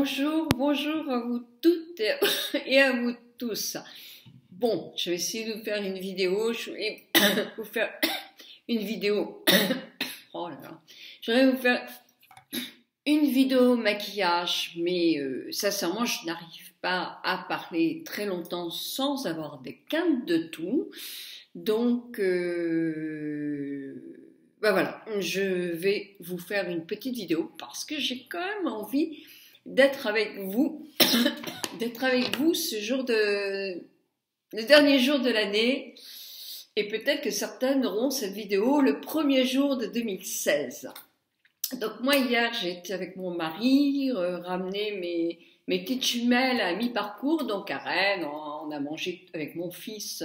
Bonjour, bonjour à vous toutes et à vous tous. Bon, je vais essayer de vous faire une vidéo. Je vais vous faire une vidéo. Oh là là. Je vais vous faire une vidéo maquillage, mais sincèrement, je n'arrive pas à parler très longtemps sans avoir des quintes de tout. Donc, voilà, je vais vous faire une petite vidéo parce que j'ai quand même envie d'être avec vous, ce jour le dernier jour de l'année, et peut-être que certaines auront cette vidéo le premier jour de 2016. Donc moi hier j'ai été avec mon mari, ramener mes petites jumelles à mi-parcours, donc à Rennes, on a mangé avec mon fils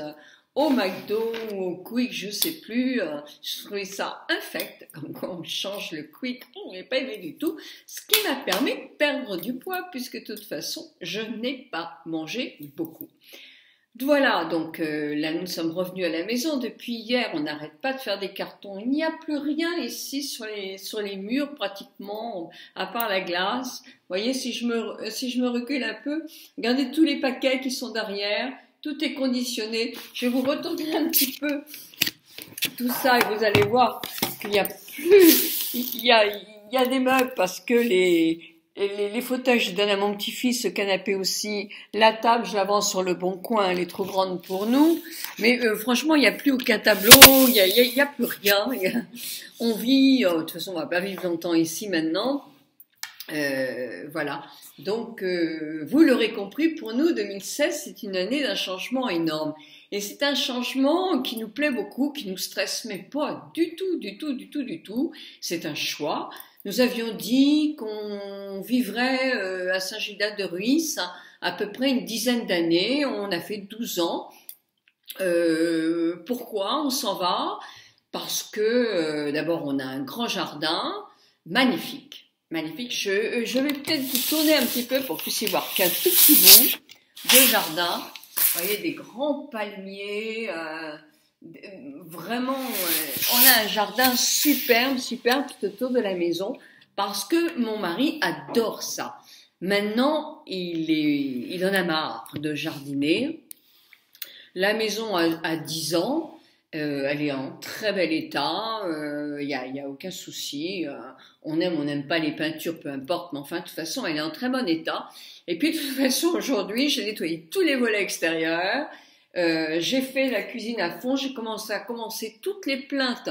au McDo ou au Quick, je sais plus, je trouvais ça infect, comme quoi on change le Quick, on n'est pas aimé du tout, ce qui m'a permis de perdre du poids, puisque de toute façon, je n'ai pas mangé beaucoup. Voilà, donc là nous sommes revenus à la maison, depuis hier on n'arrête pas de faire des cartons, il n'y a plus rien ici sur les murs pratiquement, à part la glace. Vous voyez, si je me recule un peu, regardez tous les paquets qui sont derrière, tout est conditionné. Je vais vous retourner un petit peu tout ça et vous allez voir qu'il n'y a plus, il y a des meubles parce que les fauteuils, je donne à mon petit-fils, ce canapé aussi, la table, je la vends sur le bon coin, elle est trop grande pour nous. Mais franchement, il n'y a plus aucun tableau, il y a plus rien. On vit, de toute façon, on va pas vivre longtemps ici maintenant. Voilà. Donc, vous l'aurez compris, pour nous, 2016, c'est une année d'un changement énorme. Et c'est un changement qui nous plaît beaucoup, qui nous stresse, mais pas du tout, du tout, du tout, du tout. C'est un choix. Nous avions dit qu'on vivrait à Saint-Gildas-de-Ruisse à peu près une dizaine d'années. On a fait 12 ans. Pourquoi on s'en va? Parce que d'abord, on a un grand jardin magnifique. Magnifique. Je vais peut-être vous tourner un petit peu pour que vous puissiez voir qu'un tout petit bout de jardin. Vous voyez, des grands palmiers. Vraiment, on a un jardin superbe, superbe tout autour de la maison parce que mon mari adore ça. Maintenant, il en a marre de jardiner. La maison a 10 ans. Elle est en très bel état, y a aucun souci, on aime, on n'aime pas les peintures, peu importe, mais enfin, de toute façon, elle est en très bon état. Et puis, de toute façon, aujourd'hui, j'ai nettoyé tous les volets extérieurs, j'ai fait la cuisine à fond, j'ai commencé à commencer toutes les plaintes,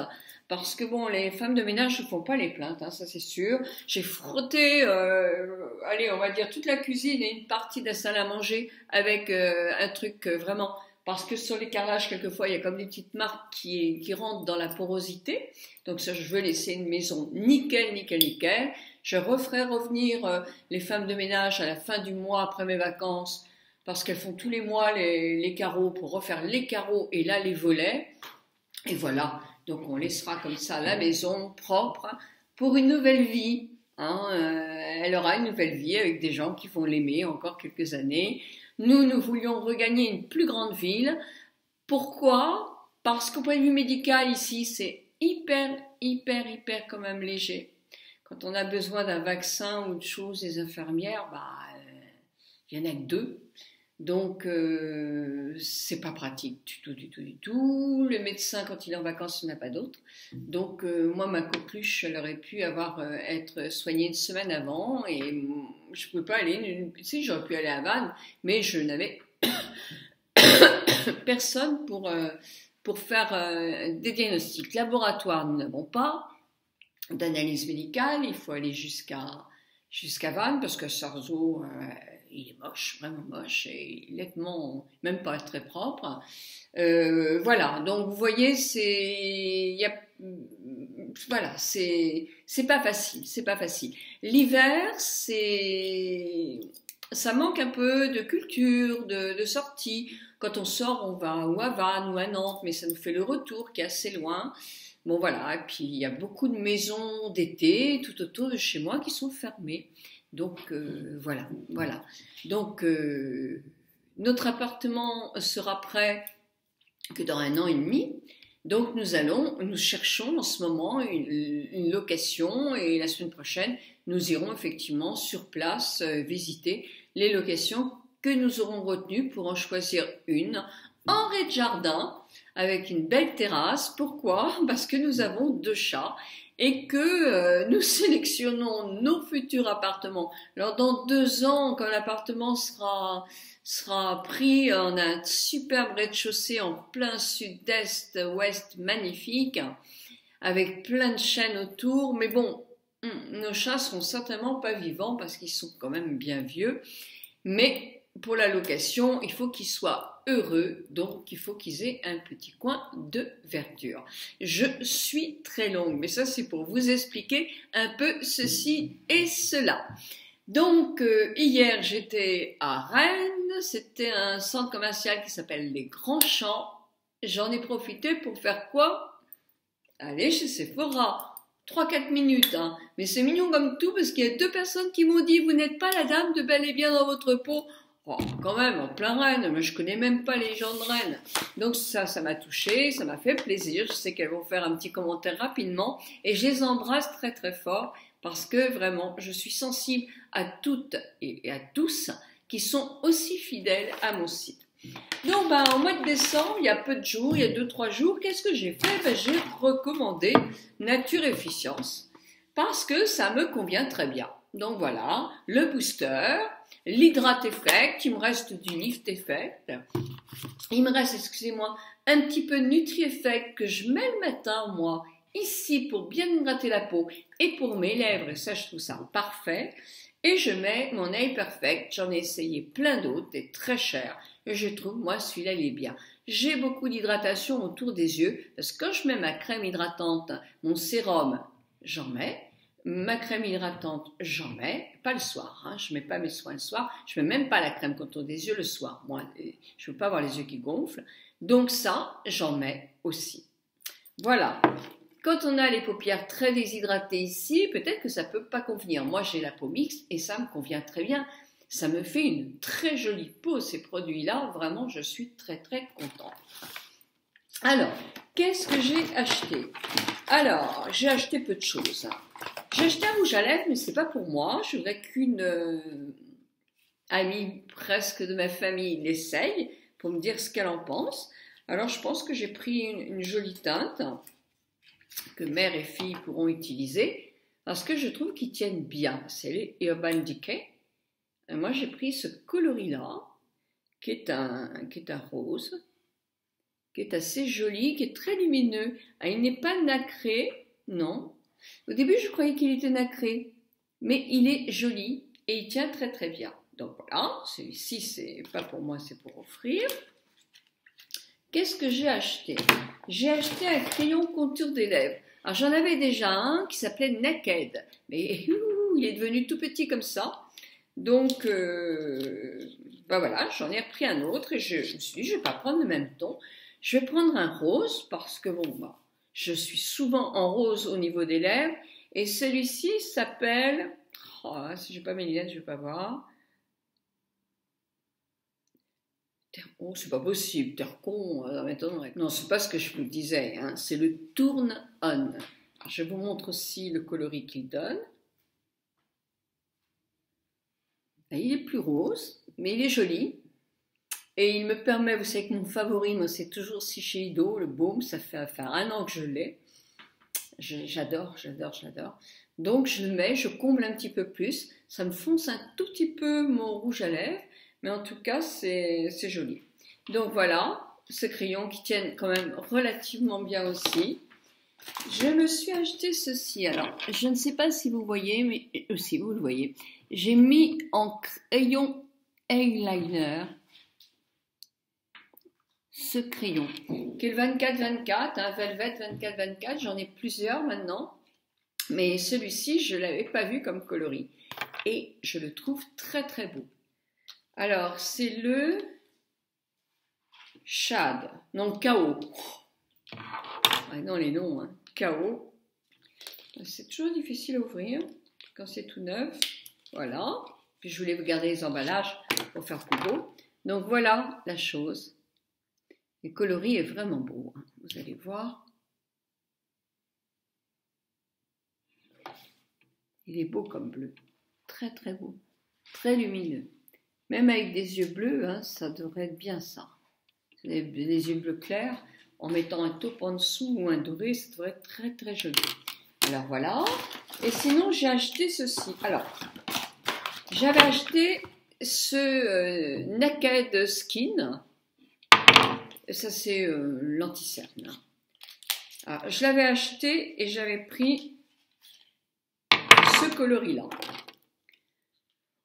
parce que bon, les femmes de ménage ne font pas les plaintes, hein, ça c'est sûr. J'ai frotté, allez, on va dire toute la cuisine et une partie de la salle à manger avec un truc vraiment... Parce que sur les carrelages, quelquefois, il y a comme des petites marques qui rentrent dans la porosité. Donc ça, je veux laisser une maison nickel, nickel, nickel. Je referai revenir les femmes de ménage à la fin du mois après mes vacances, parce qu'elles font tous les mois les carreaux pour refaire les carreaux et là les volets. Et voilà, donc on laissera comme ça la maison propre pour une nouvelle vie. Hein, elle aura une nouvelle vie avec des gens qui vont l'aimer encore quelques années. Nous voulions regagner une plus grande ville. Pourquoi? Parce qu'au point de vue médical, ici, c'est hyper quand même léger. Quand on a besoin d'un vaccin ou de choses, les infirmières, il y en a que 2. Donc, c'est pas pratique du tout, du tout, du tout. Le médecin, quand il est en vacances, il n'a pas d'autre. Donc, moi, ma coqueluche, elle aurait pu être soignée une semaine avant et je ne pouvais pas aller. Si, j'aurais pu aller à Vannes, mais je n'avais personne pour faire des diagnostics. Laboratoire, nous n'avons pas d'analyse médicale. Il faut aller jusqu'à Vannes parce que Sarzeau, il est moche, vraiment moche, et nettement, même pas très propre. Voilà, donc vous voyez, voilà, c'est pas facile, c'est pas facile. L'hiver, ça manque un peu de culture, de sortie. Quand on sort, on va ou à Vannes ou à Nantes, mais ça nous fait le retour qui est assez loin. Bon voilà, et puis il y a beaucoup de maisons d'été tout autour de chez moi qui sont fermées. Donc voilà. Donc notre appartement sera prêt que dans 1 an et demi. Donc nous cherchons en ce moment une location et la semaine prochaine, nous irons effectivement sur place visiter les locations que nous aurons retenues pour en choisir une en rez-de-jardin avec une belle terrasse. Pourquoi? Parce que nous avons 2 chats et que nous sélectionnons nos futurs appartements. Alors dans 2 ans, quand l'appartement sera pris en un superbe rez-de-chaussée en plein sud-est, ouest magnifique, avec plein de chênes autour, mais bon, nos chats seront certainement pas vivants parce qu'ils sont quand même bien vieux, mais pour la location, il faut qu'ils soient heureux, donc il faut qu'ils aient un petit coin de verdure. Je suis très longue, mais ça c'est pour vous expliquer un peu ceci et cela. Donc hier j'étais à Rennes, c'était un centre commercial qui s'appelle Les Grands Champs. J'en ai profité pour faire quoi? Aller chez Sephora. 3-4 minutes, hein. Mais c'est mignon comme tout parce qu'il y a 2 personnes qui m'ont dit « Vous n'êtes pas la dame de Bel et Bien dans votre peau ?» Oh, quand même, en plein Rennes, mais je connais même pas les gens de Rennes. Donc ça m'a touchée, ça m'a fait plaisir. Je sais qu'elles vont faire un petit commentaire rapidement et je les embrasse très très fort parce que vraiment, je suis sensible à toutes et à tous qui sont aussi fidèles à mon site. Donc, au mois de décembre, il y a peu de jours, il y a 2-3 jours, qu'est-ce que j'ai fait? J'ai recommandé Nature Efficience parce que ça me convient très bien. Donc voilà, le booster, l'Hydrate Effect, il me reste du Lift Effect, il me reste, excusez-moi, un petit peu de Nutri Effect que je mets le matin, moi, ici pour bien hydrater la peau et pour mes lèvres, et ça je trouve ça parfait. Et je mets mon Eye Perfect, j'en ai essayé plein d'autres, et très cher. Et je trouve, moi, celui-là, il est bien. J'ai beaucoup d'hydratation autour des yeux, parce que quand je mets ma crème hydratante, mon sérum, j'en mets. Ma crème hydratante, j'en mets. Pas le soir, hein, je mets pas mes soins le soir. Je mets même pas la crème contour des yeux le soir. Moi, je veux pas avoir les yeux qui gonflent. Donc ça, j'en mets aussi. Voilà. Quand on a les paupières très déshydratées ici, peut-être que ça peut pas convenir. Moi, j'ai la peau mixte et ça me convient très bien. Ça me fait une très jolie peau, ces produits-là. Vraiment, je suis très, très contente. Alors, qu'est-ce que j'ai acheté? Alors, j'ai acheté peu de choses. J'ai acheté un rouge à lèvres, mais c'est pas pour moi. Je voudrais qu'une amie presque de ma famille l'essaye pour me dire ce qu'elle en pense. Alors, je pense que j'ai pris une jolie teinte que mère et fille pourront utiliser parce que je trouve qu'ils tiennent bien. C'est les Urban Decay. Et moi, j'ai pris ce coloris-là, qui est un rose, qui est assez joli, qui est très lumineux. Ah, il n'est pas nacré, non. Au début, je croyais qu'il était nacré, mais il est joli et il tient très très bien. Donc voilà, celui-ci, c'est pas pour moi, c'est pour offrir. Qu'est-ce que j'ai acheté? J'ai acheté un crayon contour des lèvres. Alors j'en avais déjà un qui s'appelait Naked, mais il est devenu tout petit comme ça. Donc voilà, j'en ai repris un autre et je me suis dit, je ne vais pas prendre le même ton. Je vais prendre un rose parce que je suis souvent en rose au niveau des lèvres. Et celui-ci s'appelle, si je n'ai pas mes lunettes, je ne vais pas voir. Oh, c'est pas possible, Tercon, non, c'est pas ce que je vous disais, hein, c'est le Turn On. Je vous montre aussi le coloris qu'il donne. Il est plus rose, mais il est joli. Et il me permet, vous savez que mon favori, moi, c'est toujours Shiseido, le baume, ça fait 1 an que je l'ai. J'adore. Donc je le mets, je comble un petit peu plus. Ça me fonce un tout petit peu mon rouge à lèvres. Mais en tout cas, c'est joli. Donc voilà, ce crayon qui tient quand même relativement bien aussi. Je me suis acheté ceci. Alors, je ne sais pas si vous voyez, mais si vous le voyez. J'ai mis en crayon eyeliner ce crayon, qui est le 24-24, un Velvet 24-24. J'en ai plusieurs maintenant. Mais celui-ci, je ne l'avais pas vu comme coloris. Et je le trouve très très beau. Alors, c'est le Shad, non, K.O. Ah non, les noms, hein. K.O. C'est toujours difficile à ouvrir quand c'est tout neuf. Voilà. Puis je voulais vous garder les emballages pour faire plus beau. Donc voilà la chose. Le coloris est vraiment beau. Hein. Vous allez voir. Il est beau comme bleu. Très très beau. Très lumineux. Même avec des yeux bleus, hein, ça devrait être bien ça. Des yeux bleus clairs, en mettant un taupe en dessous ou un doré, ça devrait être très très joli. Alors voilà. Et sinon, j'ai acheté ceci. Alors, j'avais acheté ce Naked Skin. Ça, c'est l'anti-cerne. Je l'avais acheté et j'avais pris ce coloris-là.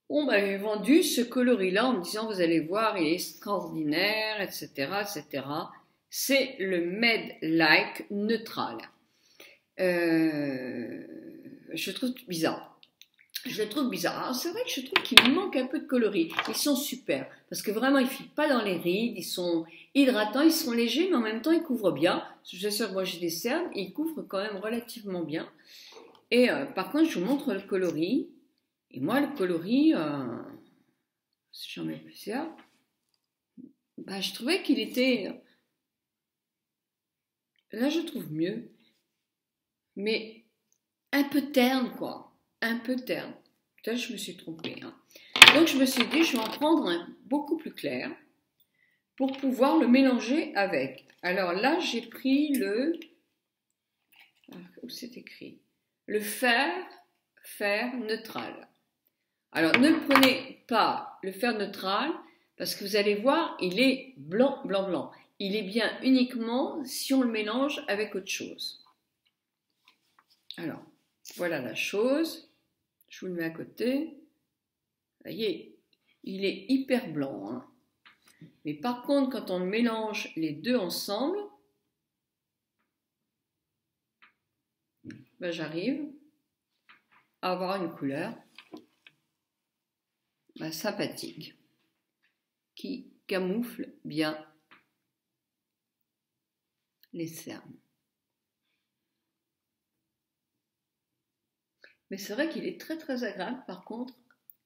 On m'avait vendu ce coloris-là en me disant, vous allez voir, il est extraordinaire, etc., etc. C'est le Med Like Neutral. Je trouve bizarre. Je le trouve bizarre. C'est vrai que je trouve qu'il manque un peu de coloris. Ils sont super, parce que vraiment, ils ne filent pas dans les rides, ils sont hydratants, ils sont légers, mais en même temps, ils couvrent bien. Je suis sûre que moi, j'ai des cernes, ils couvrent quand même relativement bien. Et par contre, je vous montre le coloris. Et moi, le coloris, si j'en mets plusieurs, bah, je trouvais qu'il était... Là, je trouve mieux. Mais un peu terne, quoi. Un peu terne. Peut-être que je me suis trompée. Hein. Donc, je me suis dit, je vais en prendre un beaucoup plus clair pour pouvoir le mélanger avec. Alors là, j'ai pris le... Où c'est écrit? Le fer neutral. Alors, ne prenez pas le fer neutral parce que vous allez voir, il est blanc, blanc, blanc. Il est bien uniquement si on le mélange avec autre chose. Alors, voilà la chose. Je vous le mets à côté. Vous voyez, il est hyper blanc. Hein. Mais par contre, quand on mélange les deux ensemble, ben, j'arrive à avoir une couleur sympathique qui camoufle bien les cernes. Mais c'est vrai qu'il est très très agréable par contre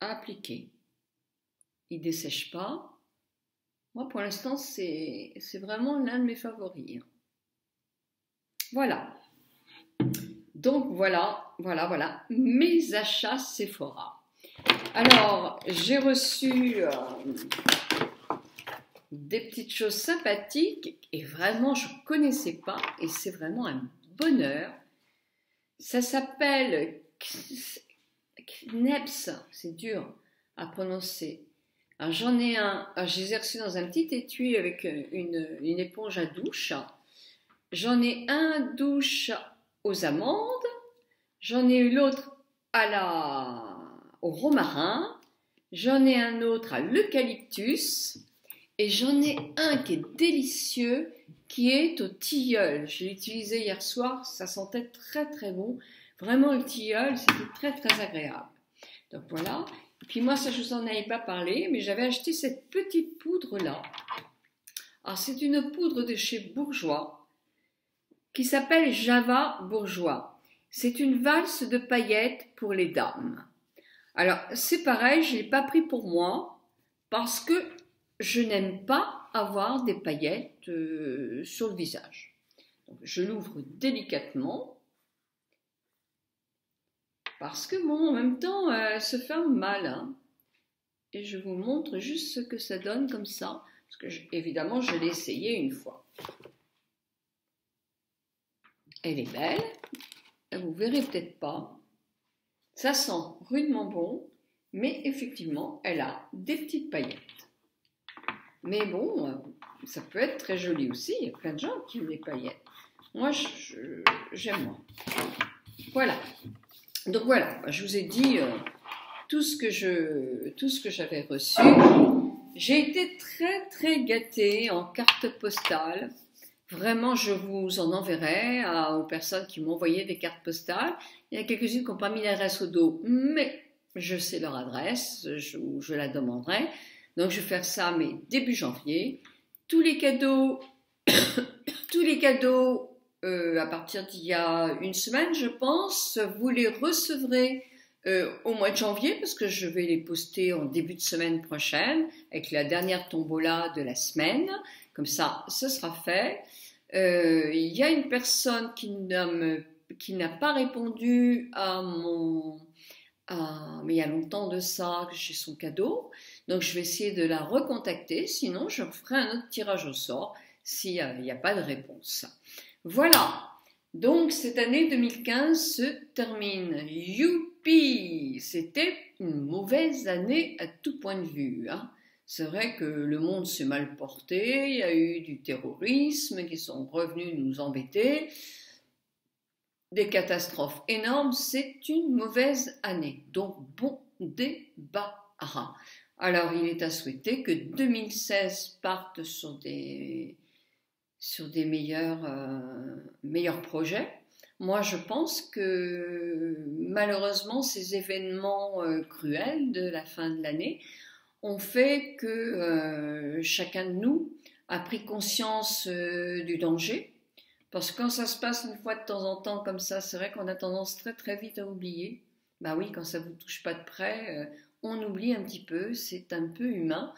à appliquer. Il ne dessèche pas. Moi pour l'instant c'est vraiment l'un de mes favoris. Voilà. Donc voilà mes achats Sephora. Alors j'ai reçu des petites choses sympathiques et vraiment je ne connaissais pas et c'est vraiment un bonheur. Ça s'appelle Kneps, c'est dur à prononcer. Alors j'en ai un, je les ai reçus dans un petit étui avec une éponge à douche. J'en ai un douche aux amandes, j'en ai eu l'autre au romarin, j'en ai un autre à l'eucalyptus et j'en ai un qui est délicieux qui est au tilleul. Je l'ai utilisé hier soir, ça sentait très très bon. Vraiment le tilleul, c'était très très agréable. Donc voilà. Et puis moi, ça je vous en avais pas parlé, mais j'avais acheté cette petite poudre là. Alors c'est une poudre de chez Bourjois qui s'appelle Java Bourjois. C'est une valse de paillettes pour les dames. Alors c'est pareil, je l'ai pas pris pour moi parce que je n'aime pas avoir des paillettes sur le visage. Donc je l'ouvre délicatement. Parce que bon, en même temps, elle se ferme mal. Hein. Et je vous montre juste ce que ça donne comme ça. Parce que évidemment, je l'ai essayé une fois. Elle est belle. Vous verrez peut-être pas. Ça sent rudement bon. Mais effectivement, elle a des petites paillettes. Mais bon, ça peut être très joli aussi. Il y a plein de gens qui aiment les paillettes. Moi, j'aime moins. Voilà. Donc voilà, je vous ai dit tout ce que j'avais reçu. J'ai été très très gâtée en carte postale. Vraiment, je vous en enverrai aux personnes qui m'ont envoyé des cartes postales. Il y a quelques-unes qui n'ont pas mis l'adresse au dos, mais je sais leur adresse, je la demanderai. Donc je vais faire ça, mais début janvier. Tous les cadeaux à partir d'il y a une semaine, je pense, vous les recevrez au mois de janvier parce que je vais les poster en début de semaine prochaine avec la dernière tombola de la semaine. Comme ça, ce sera fait. Il y a une personne qui n'a pas répondu mais il y a longtemps de ça que j'ai son cadeau. Donc je vais essayer de la recontacter, sinon je ferai un autre tirage au sort s'il n'y a pas de réponse. Voilà, donc cette année 2015 se termine. Youpi! C'était une mauvaise année à tout point de vue, hein. C'est vrai que le monde s'est mal porté, il y a eu du terrorisme qui sont revenus nous embêter, des catastrophes énormes, c'est une mauvaise année. Donc bon débarras. Alors il est à souhaiter que 2016 parte sur des meilleurs projets. Moi, je pense que malheureusement, ces événements cruels de la fin de l'année ont fait que chacun de nous a pris conscience du danger. Parce que quand ça se passe une fois de temps en temps comme ça, c'est vrai qu'on a tendance très très vite à oublier. Bah oui, quand ça ne vous touche pas de près, on oublie un petit peu, c'est un peu humain.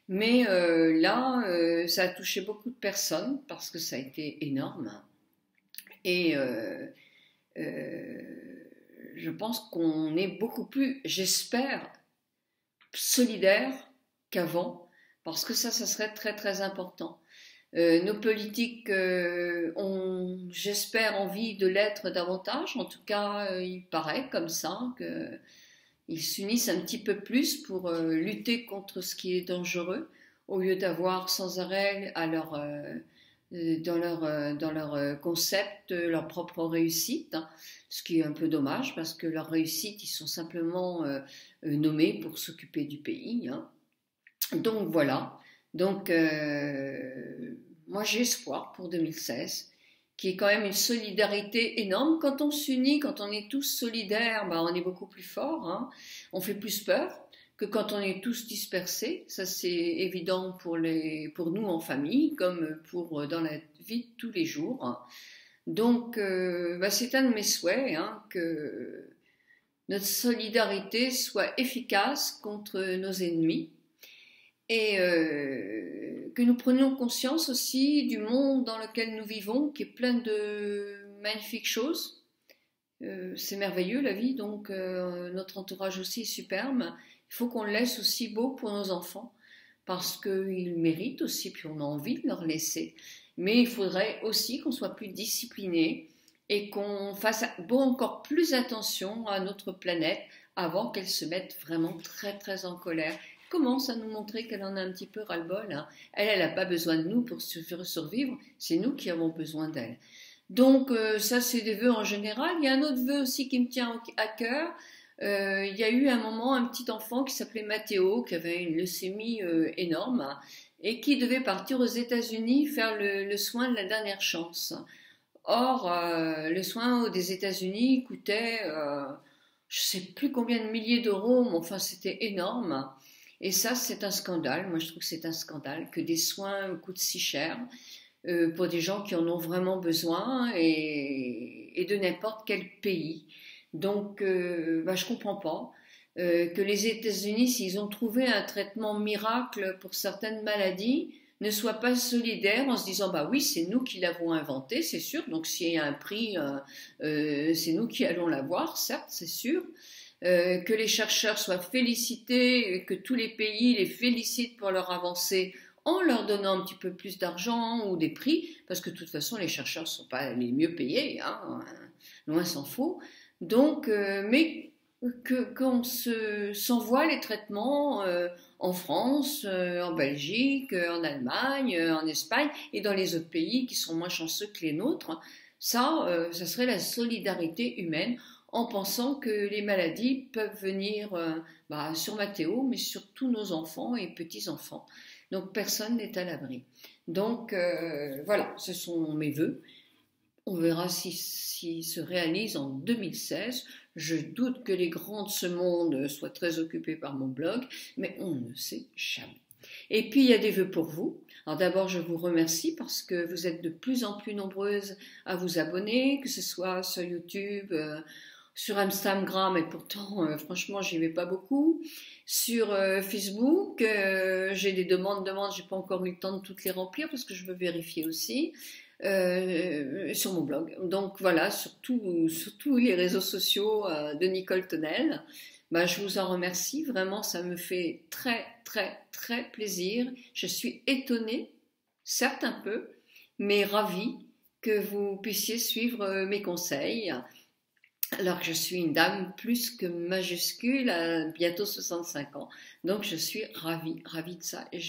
Mais là, ça a touché beaucoup de personnes parce que ça a été énorme. Et je pense qu'on est beaucoup plus, j'espère, solidaire qu'avant, parce que ça serait très très important. Nos politiques ont, j'espère, envie de l'être davantage. En tout cas, il paraît comme ça qu'ils s'unissent un petit peu plus pour lutter contre ce qui est dangereux, au lieu d'avoir sans arrêt dans leur concept leur propre réussite, hein, ce qui est un peu dommage parce que leur réussite, ils sont simplement nommés pour s'occuper du pays, hein. Donc voilà, donc moi j'ai espoir pour 2016, qui est quand même une solidarité énorme. Quand on s'unit, quand on est tous solidaires, bah, on est beaucoup plus fort, hein. On fait plus peur que quand on est tous dispersés. Ça c'est évident pour nous en famille, comme dans la vie de tous les jours. Donc bah, c'est un de mes souhaits, hein, que notre solidarité soit efficace contre nos ennemis. Et que nous prenions conscience aussi du monde dans lequel nous vivons, qui est plein de magnifiques choses. C'est merveilleux la vie, donc notre entourage aussi est superbe. Il faut qu'on le laisse aussi beau pour nos enfants, parce qu'ils méritent aussi, puis on a envie de leur laisser. Mais il faudrait aussi qu'on soit plus discipliné et qu'on fasse encore plus attention à notre planète avant qu'elle se mette vraiment très très en colère. Commence à nous montrer qu'elle en a un petit peu ras-le-bol, hein. Elle n'a pas besoin de nous pour survivre, c'est nous qui avons besoin d'elle. Donc ça c'est des vœux en général. Il y a un autre vœu aussi qui me tient à cœur. Il y a eu un moment un petit enfant qui s'appelait Mathéo, qui avait une leucémie énorme, hein, et qui devait partir aux États-Unis faire le soin de la dernière chance. Or, le soin des États-Unis coûtait, je ne sais plus combien de milliers d'euros, mais enfin c'était énorme. Et ça, c'est un scandale. Moi, je trouve que c'est un scandale que des soins coûtent si cher pour des gens qui en ont vraiment besoin et de n'importe quel pays. Donc, bah, je comprends pas que les États-Unis, s'ils ont trouvé un traitement miracle pour certaines maladies, ne soient pas solidaires en se disant bah oui, c'est nous qui l'avons inventé, c'est sûr. Donc, s'il y a un prix, c'est nous qui allons l'avoir, certes, c'est sûr. Que les chercheurs soient félicités, que tous les pays les félicitent pour leur avancée en leur donnant un petit peu plus d'argent ou des prix, parce que de toute façon les chercheurs ne sont pas les mieux payés, hein, loin s'en faut. Donc, mais qu'on s'envoie les traitements en France, en Belgique, en Allemagne, en Espagne et dans les autres pays qui sont moins chanceux que les nôtres, ça serait la solidarité humaine, en pensant que les maladies peuvent venir sur Mathéo, mais sur tous nos enfants et petits-enfants. Donc personne n'est à l'abri. Donc voilà, ce sont mes vœux. On verra s'ils se réalisent en 2016. Je doute que les grands de ce monde soient très occupés par mon blog, mais on ne sait jamais. Et puis il y a des vœux pour vous. Alors d'abord, je vous remercie parce que vous êtes de plus en plus nombreuses à vous abonner, que ce soit sur YouTube, sur Instagram, et pourtant, franchement, j'y vais pas beaucoup. Sur Facebook, j'ai des demandes, j'ai pas encore eu le temps de toutes les remplir parce que je veux vérifier aussi. sur mon blog. Donc voilà, sur tous les réseaux sociaux de Nicole Tonnel. Bah, je vous en remercie, vraiment, ça me fait très, très, très plaisir. Je suis étonnée, certes un peu, mais ravie que vous puissiez suivre mes conseils. Alors que je suis une dame plus que majuscule, à bientôt 65 ans. Donc je suis ravie, ravie de ça. Et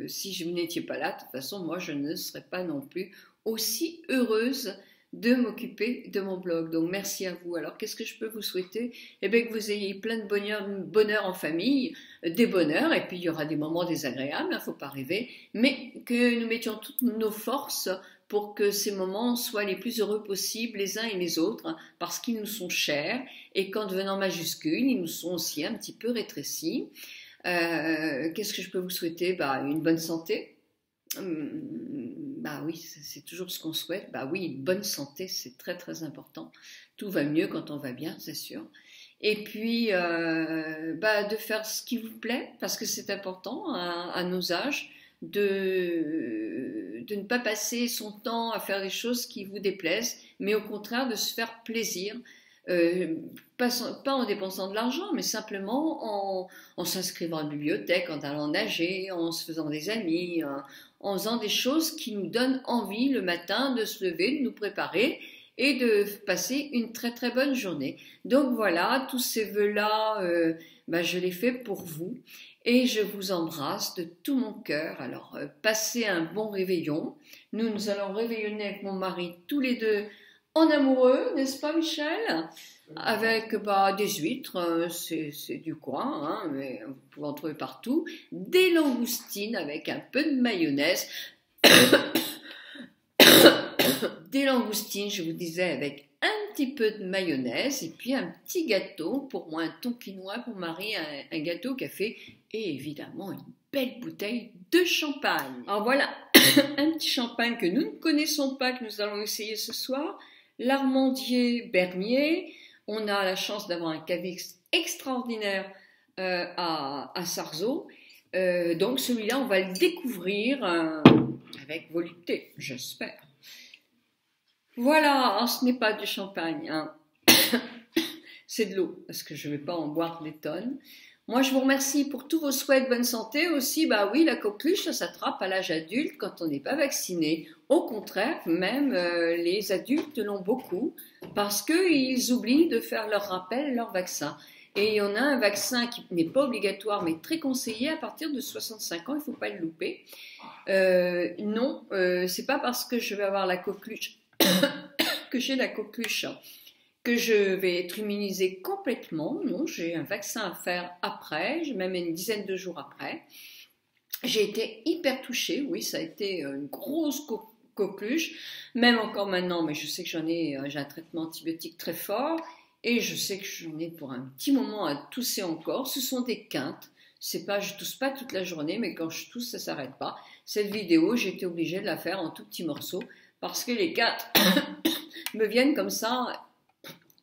si je n'étais pas là, de toute façon, moi je ne serais pas non plus aussi heureuse de m'occuper de mon blog. Donc merci à vous. Alors qu'est-ce que je peux vous souhaiter? Eh bien que vous ayez plein de bonheur en famille, des bonheurs, et puis il y aura des moments désagréables, faut pas rêver, mais que nous mettions toutes nos forces pour que ces moments soient les plus heureux possibles les uns et les autres, parce qu'ils nous sont chers, et qu'en devenant majuscules, ils nous sont aussi un petit peu rétrécis. Qu'est-ce que je peux vous souhaiter? Une bonne santé. Bah oui, c'est toujours ce qu'on souhaite. Bah oui, une bonne santé, c'est très très important. Tout va mieux quand on va bien, c'est sûr. Et puis, de faire ce qui vous plaît, parce que c'est important à nos âges, de ne pas passer son temps à faire des choses qui vous déplaisent, mais au contraire de se faire plaisir, pas en dépensant de l'argent, mais simplement en s'inscrivant à la bibliothèque, en allant nager, en se faisant des amis, en faisant des choses qui nous donnent envie le matin de se lever, de nous préparer et de passer une très très bonne journée. Donc voilà, tous ces vœux-là, je les fais pour vous. Et je vous embrasse de tout mon cœur. Alors, passez un bon réveillon. Nous allons réveillonner avec mon mari tous les deux en amoureux, n'est-ce pas Michel? Avec des huîtres, c'est du coin, hein, mais vous pouvez en trouver partout. Des langoustines avec un peu de mayonnaise. Des langoustines, je vous disais, avec un petit peu de mayonnaise et puis un petit gâteau, pour moi un tonkinois, pour Marie un gâteau au café et évidemment une belle bouteille de champagne. Alors voilà, un petit champagne que nous ne connaissons pas, que nous allons essayer ce soir, l'Armandier Bernier. On a la chance d'avoir un caviste extraordinaire à Sarzeau. Donc celui-là, on va le découvrir avec volupté, j'espère. Voilà, ce n'est pas du champagne, hein. C'est de l'eau, parce que je ne vais pas en boire des tonnes. Moi, je vous remercie pour tous vos souhaits de bonne santé. Aussi, oui, la coqueluche, ça s'attrape à l'âge adulte quand on n'est pas vacciné. Au contraire, même les adultes l'ont beaucoup, parce qu'ils oublient de faire leur rappel, leur vaccin. Et on a un vaccin qui n'est pas obligatoire, mais très conseillé à partir de 65 ans, il ne faut pas le louper. Non, c'est pas parce que je vais avoir la coqueluche que j'ai la coqueluche que je vais être immunisée complètement. Non, j'ai un vaccin à faire après, même une dizaine de jours après. J'ai été hyper touchée, oui, ça a été une grosse coqueluche, même encore maintenant, mais je sais que j'ai un traitement antibiotique très fort, et je sais que j'en ai pour un petit moment à tousser encore. Ce sont des quintes, c'est pas, je tousse pas toute la journée, mais quand je tousse, ça s'arrête pas. Cette vidéo, j'ai été obligée de la faire en tout petits morceaux, parce que les quintes me viennent comme ça,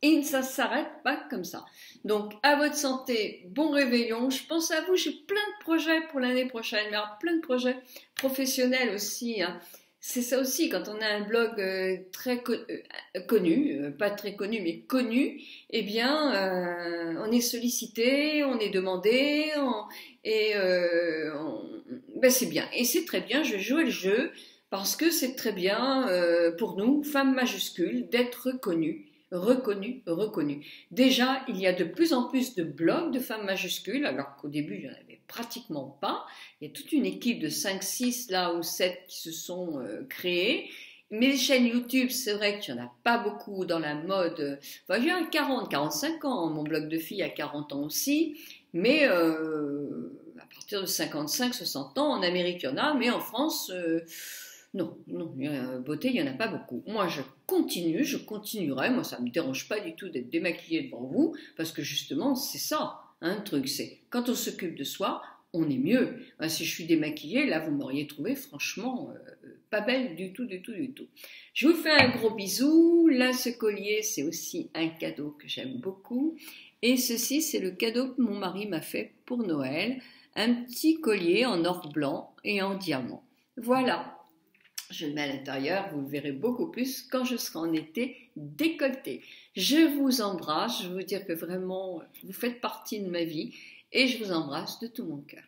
et ça ne s'arrête pas comme ça. Donc, à votre santé, bon réveillon. Je pense à vous, j'ai plein de projets pour l'année prochaine, mais alors plein de projets professionnels aussi, hein. C'est ça aussi, quand on a un blog très connu, pas très connu, mais connu, eh bien, on est sollicité, on est demandé, c'est bien. Et c'est très bien, je vais jouer le jeu, parce que c'est très bien pour nous, femmes majuscules, d'être reconnues. Déjà, il y a de plus en plus de blogs de femmes majuscules, alors qu'au début, il n'y en avait pratiquement pas. Il y a toute une équipe de 5, 6 là ou 7 qui se sont créées. Mais les chaînes YouTube, c'est vrai qu'il n'y en a pas beaucoup dans la mode. Enfin, j'ai 45 ans, mon blog de filles a 40 ans aussi, mais à partir de 55, 60 ans, en Amérique, il y en a, mais en France... Non, beauté, il n'y en a pas beaucoup. Moi, je continuerai. Moi, ça ne me dérange pas du tout d'être démaquillée devant vous, parce que justement, c'est ça, un truc, c'est quand on s'occupe de soi, on est mieux. Si je suis démaquillée, là, vous m'auriez trouvé franchement pas belle du tout. Je vous fais un gros bisou. Là, ce collier, c'est aussi un cadeau que j'aime beaucoup. Et ceci, c'est le cadeau que mon mari m'a fait pour Noël. Un petit collier en or blanc et en diamant. Voilà. Je le mets à l'intérieur, vous le verrez beaucoup plus quand je serai en été décolleté. Je vous embrasse, je veux vous dire que vraiment, vous faites partie de ma vie et je vous embrasse de tout mon cœur.